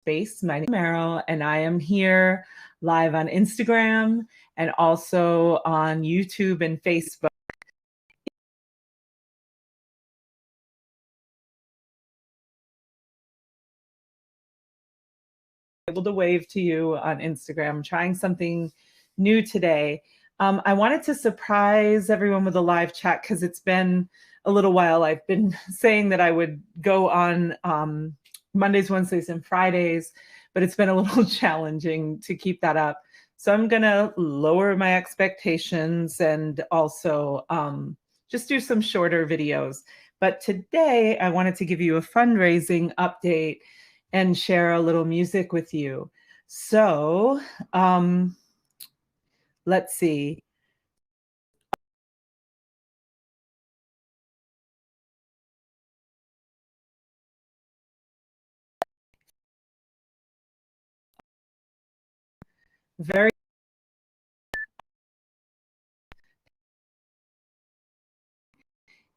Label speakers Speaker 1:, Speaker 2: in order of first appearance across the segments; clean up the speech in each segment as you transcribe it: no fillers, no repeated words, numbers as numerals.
Speaker 1: Space. My name is Meryl, and I am here live on Instagram and also on YouTube and Facebook. Able to wave to you on Instagram, trying something new today. I wanted to surprise everyone with a live chat because it's been a little while. I've been saying that I would go on Mondays, Wednesdays, and Fridays, but it's been a little challenging to keep that up. So I'm going to lower my expectations and also just do some shorter videos. But today I wanted to give you a fundraising update and share a little music with you. So let's see. Very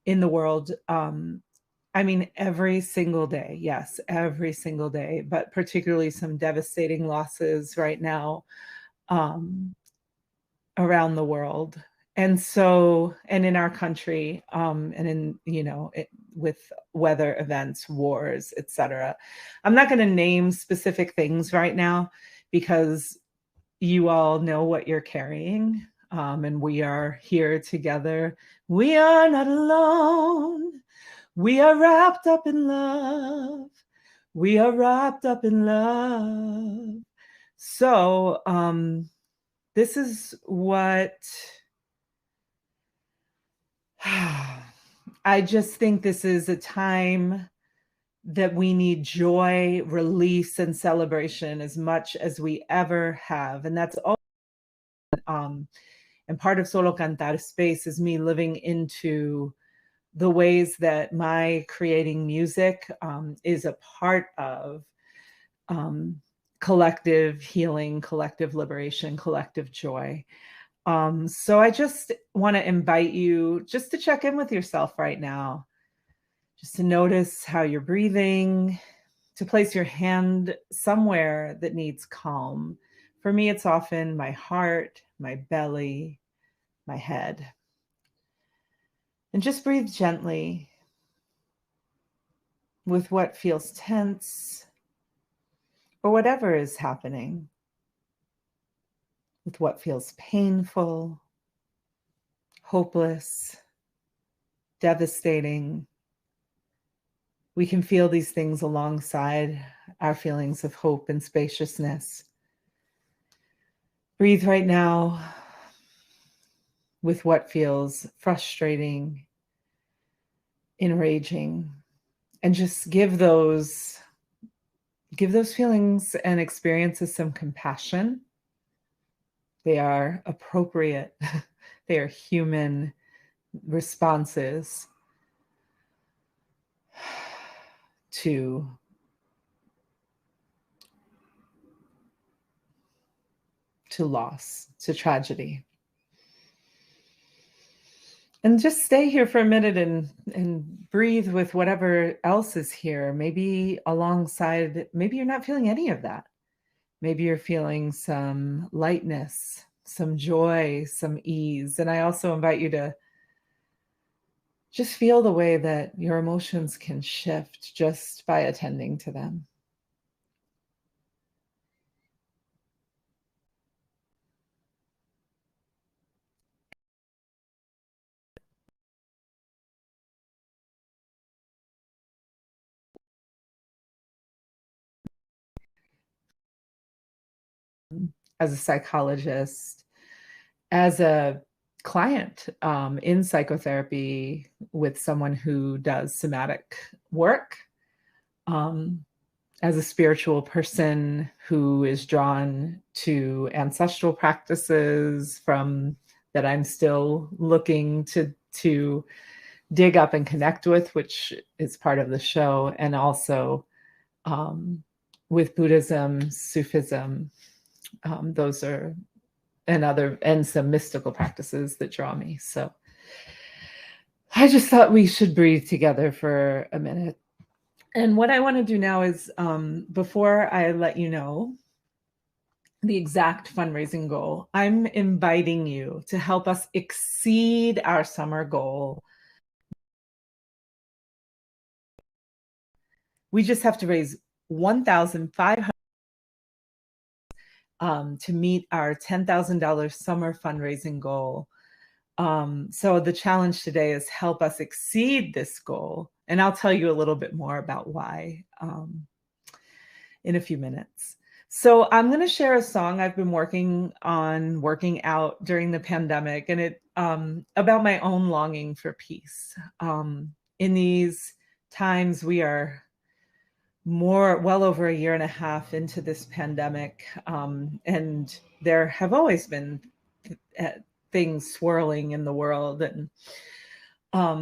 Speaker 1: in the world. I mean, every single day, yes, every single day, but particularly some devastating losses right now around the world. And so, and in our country, and in, with weather events, wars, etc. I'm not going to name specific things right now because you all know what you're carrying. And we are here together. We are not alone. We are wrapped up in love. We are wrapped up in love. So, this is what I just think this is a time that we need joy, release, and celebration as much as we ever have. And that's all. And part of Solo Cantar space is me living into the ways that my creating music is a part of collective healing, collective liberation, collective joy. So I just want to invite you just to check in with yourself right now, just to notice how you're breathing, to place your hand somewhere that needs calm. For me, it's often my heart, my belly, my head. And just breathe gently with what feels tense or whatever is happening, with what feels painful, hopeless, devastating. We can feel these things alongside our feelings of hope and spaciousness. Breathe right now with what feels frustrating, enraging, and just give those feelings and experiences some compassion. They are appropriate. They are human responses to loss, to tragedy. And just stay here for a minute and breathe with whatever else is here. Maybe alongside, maybe you're not feeling any of that. Maybe you're feeling some lightness, some joy, some ease. And I also invite you to just feel the way that your emotions can shift just by attending to them. As a psychologist, as a client in psychotherapy with someone who does somatic work, as a spiritual person who is drawn to ancestral practices from that I'm still looking to dig up and connect with, which is part of the show, and also with Buddhism, Sufism. Those are and some mystical practices that draw me. So I just thought we should breathe together for a minute. And what I want to do now is, before I let you know the exact fundraising goal, I'm inviting you to help us exceed our summer goal. We just have to raise 1,500 to meet our $10,000 summer fundraising goal. So the challenge today is help us exceed this goal. And I'll tell you a little bit more about why in a few minutes. So I'm going to share a song I've been working out during the pandemic, and it about my own longing for peace. In these times, we are well over a year and a half into this pandemic, and there have always been things swirling in the world and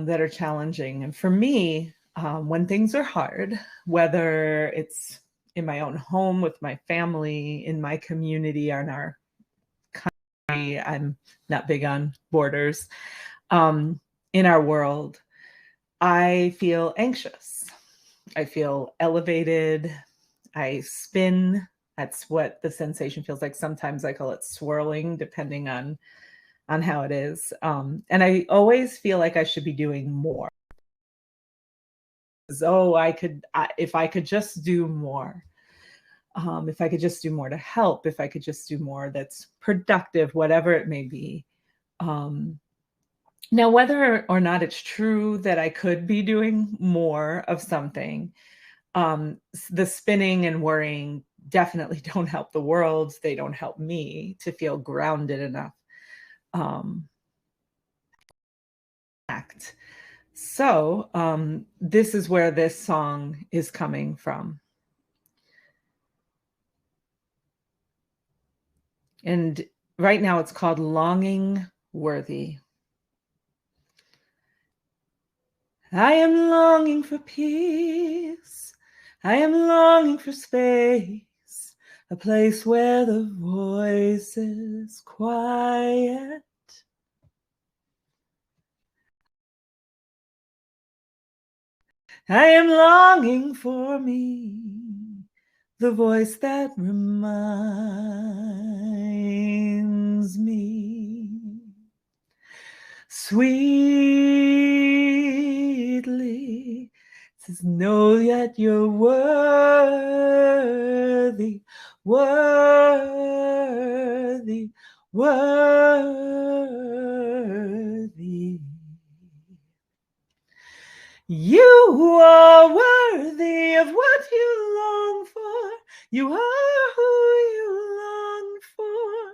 Speaker 1: that are challenging. And for me, when things are hard, whether it's in my own home with my family, in my community, or in our country, I'm not big on borders, in our world, I feel anxious. I feel elevated. I spin. That's what the sensation feels like. Sometimes I call it swirling, depending on how it is. And I always feel like I should be doing more. Oh, if I could just do more. If I could just do more to help, if I could just do more that's productive, whatever it may be. Now, whether or not it's true that I could be doing more of something, the spinning and worrying definitely don't help the world. They don't help me to feel grounded enough. Act. So this is where this song is coming from. And right now it's called Longing Worthy. I am longing for peace. I am longing for space, a place where the voice is quiet. I am longing for me, the voice that reminds me sweetly, says, know that you're worthy, worthy, worthy. You are worthy of what you long for. You are who you long for.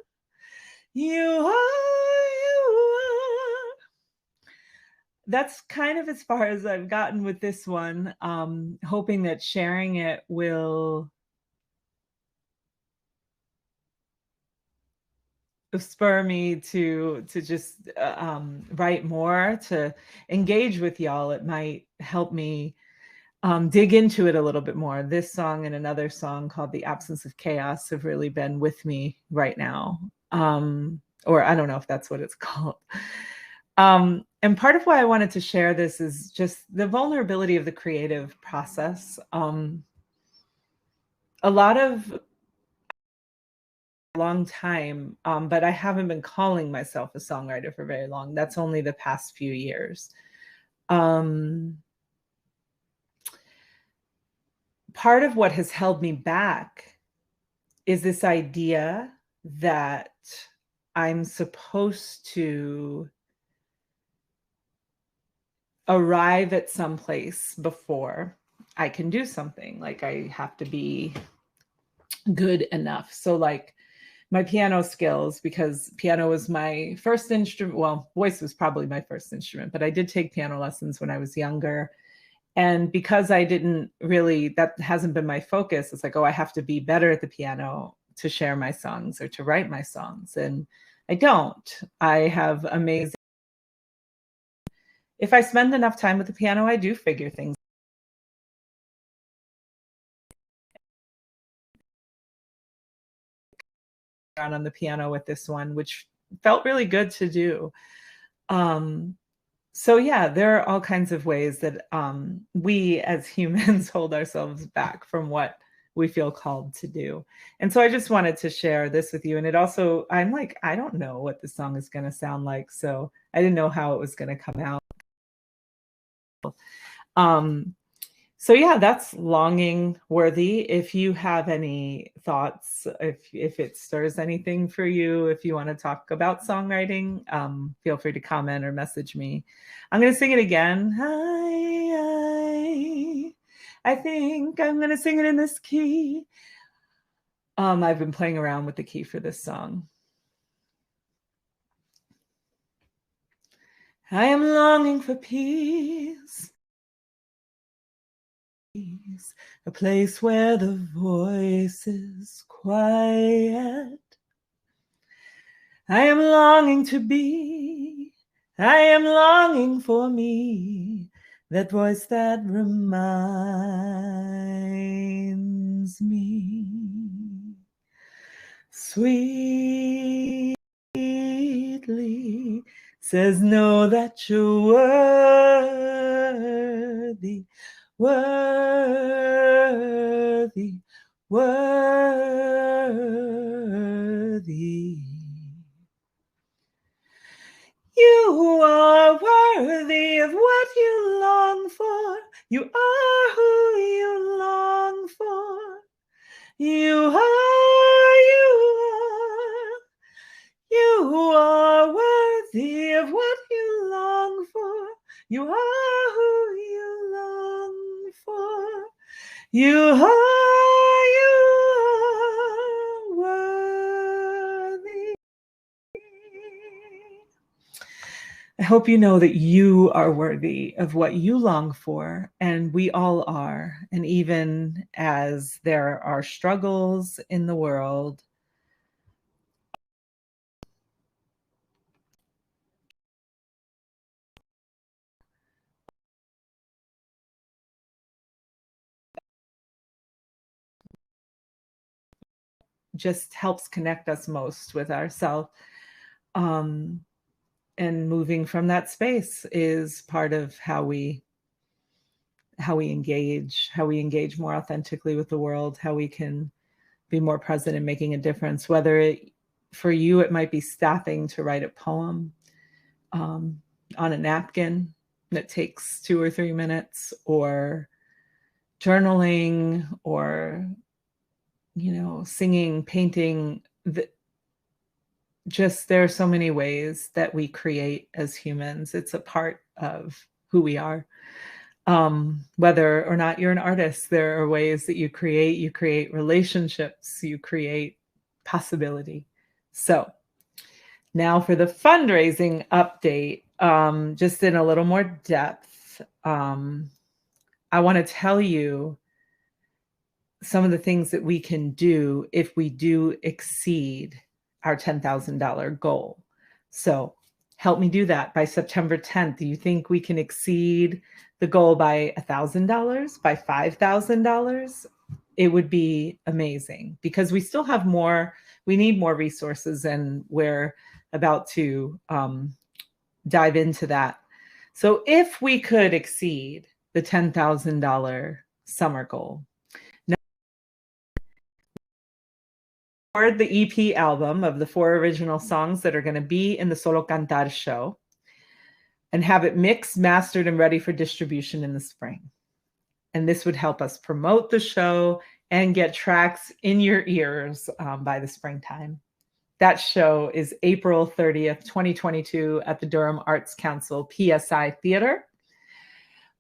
Speaker 1: You are. That's kind of as far as I've gotten with this one, hoping that sharing it will spur me to just write more, to engage with y'all. It might help me dig into it a little bit more. This song and another song called The Absence of Chaos have really been with me right now. Or I don't know if that's what it's called. And part of why I wanted to share this is just the vulnerability of the creative process. A lot of long time, but I haven't been calling myself a songwriter for very long. That's only the past few years. Part of what has held me back is this idea that I'm supposed to arrive at some place before I can do something. Like I have to be good enough. So like my piano skills, because piano was my first instrument. Well, voice was probably my first instrument, but I did take piano lessons when I was younger. And because I didn't really, that hasn't been my focus. It's like, oh, I have to be better at the piano to share my songs or to write my songs. And I don't. I have amazing. If I spend enough time with the piano, I do figure things out on the piano with this one, which felt really good to do. So yeah, there are all kinds of ways that we as humans hold ourselves back from what we feel called to do. And so I just wanted to share this with you. And it also, I'm like, I don't know what the song is going to sound like. So I didn't know how it was going to come out. Um, so yeah, that's longing worthy. If you have any thoughts, if it stirs anything for you, if you want to talk about songwriting, feel free to comment or message me. I'm going to sing it again. I think I'm going to sing it in this key. I've been playing around with the key for this song. I am longing for peace. A place where the voice is quiet. I am longing to be, I am longing for me, that voice that reminds me. Sweetly says, know that you're worthy, worthy, worthy. You are worthy of what you long for. You are who you long for. You are worthy of what you long for. You are who you long for. You are worthy. I hope you know that you are worthy of what you long for, and we all are. And even as there are struggles in the world, just helps connect us most with ourselves. And moving from that space is part of how we engage more authentically with the world, how we can be more present in making a difference. Whether for you, it might be stopping to write a poem on a napkin that takes 2 or 3 minutes, or journaling, or singing, painting. Just there are so many ways that we create as humans. It's a part of who we are. Whether or not you're an artist, there are ways that you create relationships, you create possibility. So now for the fundraising update, just in a little more depth, I want to tell you some of the things that we can do if we do exceed our $10,000 goal. So help me do that by September 10th. Do you think we can exceed the goal by $1,000, by $5,000? It would be amazing, because we still have more, we need more resources, and we're about to dive into that. So if we could exceed the $10,000 summer goal, the EP album of the 4 original songs that are going to be in the Solo Cantar show, and have it mixed, mastered, and ready for distribution in the spring. And this would help us promote the show and get tracks in your ears by the springtime. That show is April 30th, 2022 at the Durham Arts Council PSI Theater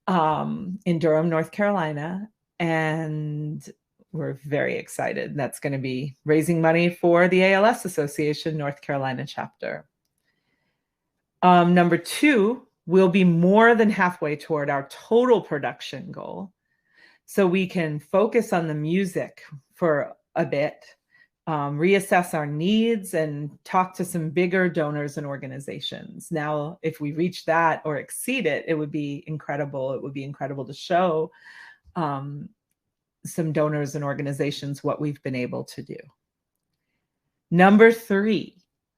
Speaker 1: in Durham, North Carolina. And we're very excited. That's going to be raising money for the ALS Association North Carolina chapter. Number 2, we'll be more than halfway toward our total production goal. So we can focus on the music for a bit, reassess our needs, and talk to some bigger donors and organizations. Now, if we reach that or exceed it, it would be incredible. It would be incredible to show some donors and organizations what we've been able to do. Number 3,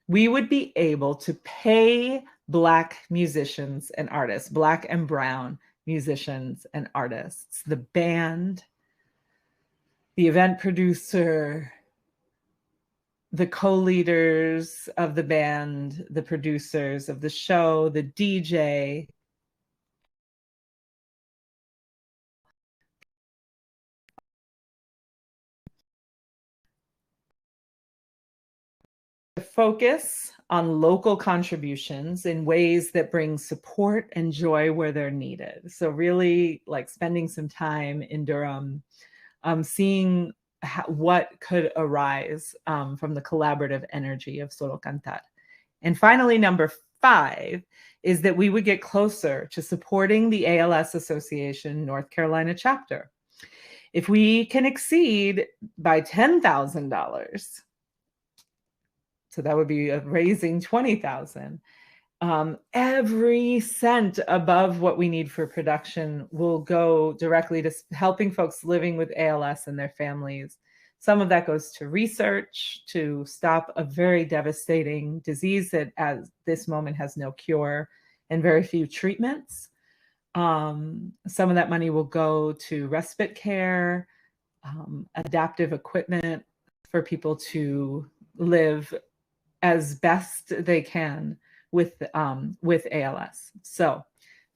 Speaker 1: we would be able to pay Black musicians and artists, Black and brown musicians and artists, the band, the event producer, the co-leaders of the band, the producers of the show, the DJ, focus on local contributions in ways that bring support and joy where they're needed. So really like spending some time in Durham, seeing what could arise from the collaborative energy of Solo Cantar. And finally, number 5 is that we would get closer to supporting the ALS Association North Carolina chapter. If we can exceed by $10,000, so that would be raising $20,000. Every cent above what we need for production will go directly to helping folks living with ALS and their families. Some of that goes to research to stop a very devastating disease that at this moment has no cure and very few treatments. Some of that money will go to respite care, adaptive equipment for people to live as best they can with ALS. So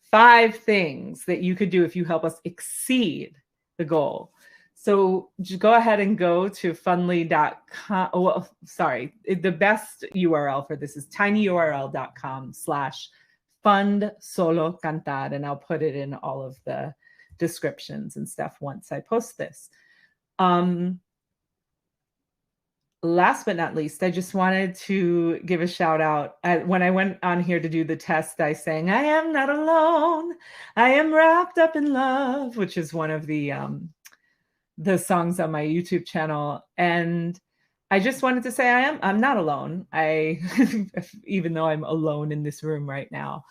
Speaker 1: 5 things that you could do if you help us exceed the goal. So just go ahead and go to fundly.com. Oh, well, sorry, the best URL for this is tinyurl.com/fundsolocantar, and I'll put it in all of the descriptions and stuff once I post this. Last but not least, I just wanted to give a shout out. When I went on here to do the test, I sang, "I am not alone. I am wrapped up in love," which is one of the songs on my YouTube channel. And I just wanted to say I'm not alone. Even though I'm alone in this room right now,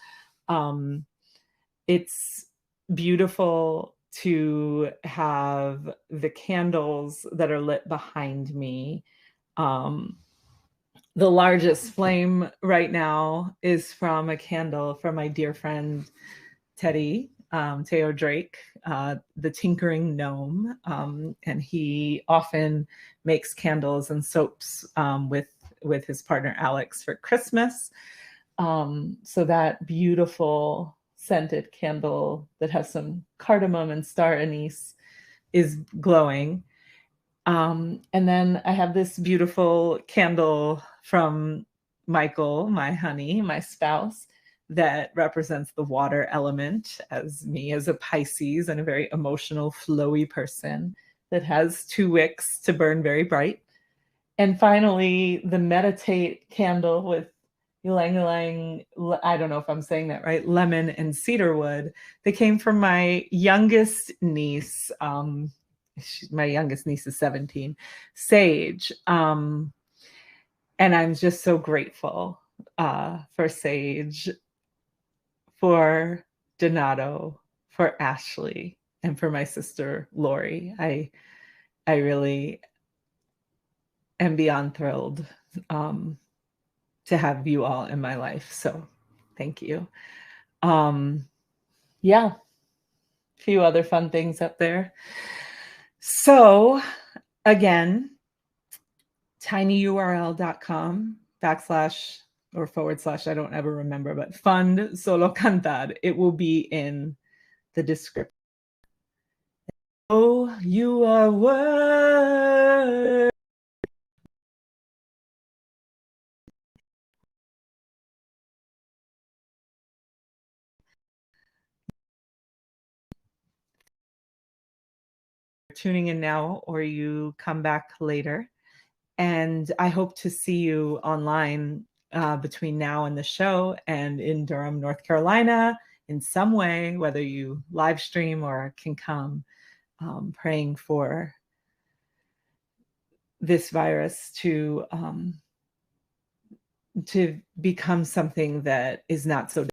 Speaker 1: it's beautiful to have the candles that are lit behind me. The largest flame right now is from a candle from my dear friend Teddy, Teo Drake, the tinkering gnome, and he often makes candles and soaps with his partner Alex for Christmas. So that beautiful scented candle that has some cardamom and star anise is glowing. And then I have this beautiful candle from Michael, my honey, my spouse, that represents the water element, as me as a Pisces and a very emotional, flowy person that has 2 wicks to burn very bright. And finally, the meditate candle with ylang ylang, I don't know if I'm saying that right, lemon and cedarwood, that came from my youngest niece. My youngest niece is 17, Sage. And I'm just so grateful for Sage, for Donato, for Ashley, and for my sister Lori. I really am beyond thrilled to have you all in my life. So thank you. Yeah, a few other fun things up there. So again, tinyurl.com / I don't ever remember, but Fund Solo Cantar. It will be in the description. Oh, you are worth. Tuning in now, or you come back later. And I hope to see you online between now and the show, and in Durham, North Carolina, in some way, whether you live stream or can come, praying for this virus to become something that is not so